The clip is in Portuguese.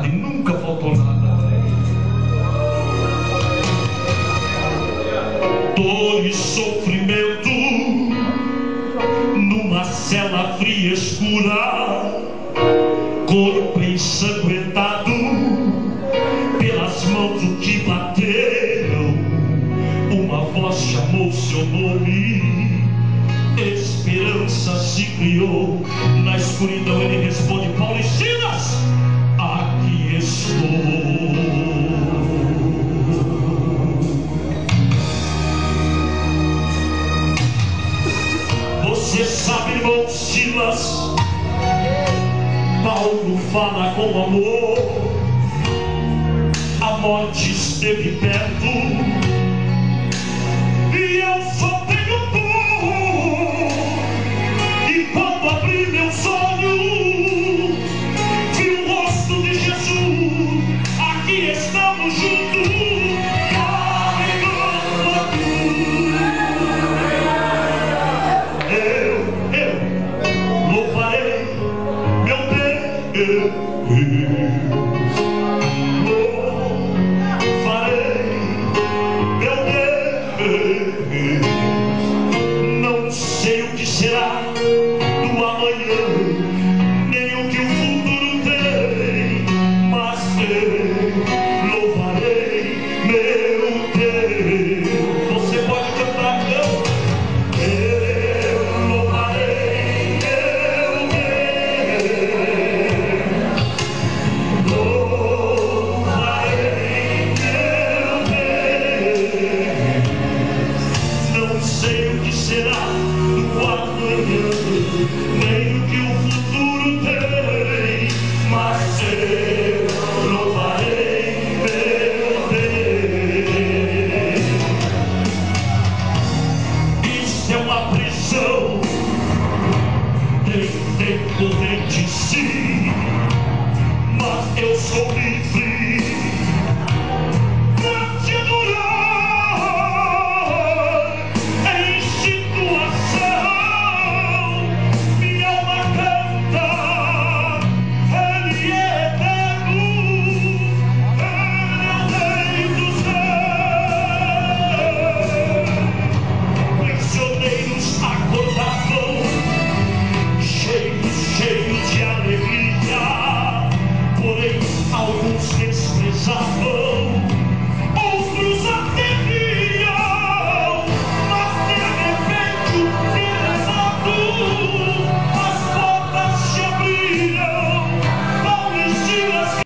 cidade nunca faltou nada. Dor e sofrimento numa cela fria escura, corpo ensanguentado pelas mãos o que bateram. Uma voz chamou seu nome, esperança se criou. Na escuridão ele responde: Paulo e Silas, aqui estou. Você sabe, irmão Silas, Paulo fala com amor. A morte esteve perto e eu só tenho dor. E quando abri meus olhos, vi o rosto de Jesus. Aqui estamos juntos, carregando a cruz. Eu louvarei meu Deus. Não sei o que será do amanhã, nem o que o futuro tem, mas eu louvarei meu Deus. Você pode cantar, não? Eu louvarei meu Deus. Louvarei meu Deus. Não sei o que será do amanhã, nem o que o futuro tem, mas eu louvarei meu Deus. Isso é uma prisão, tem corrente sim, mas eu sou livre. Cheios de alegria, porém alguns desprezavam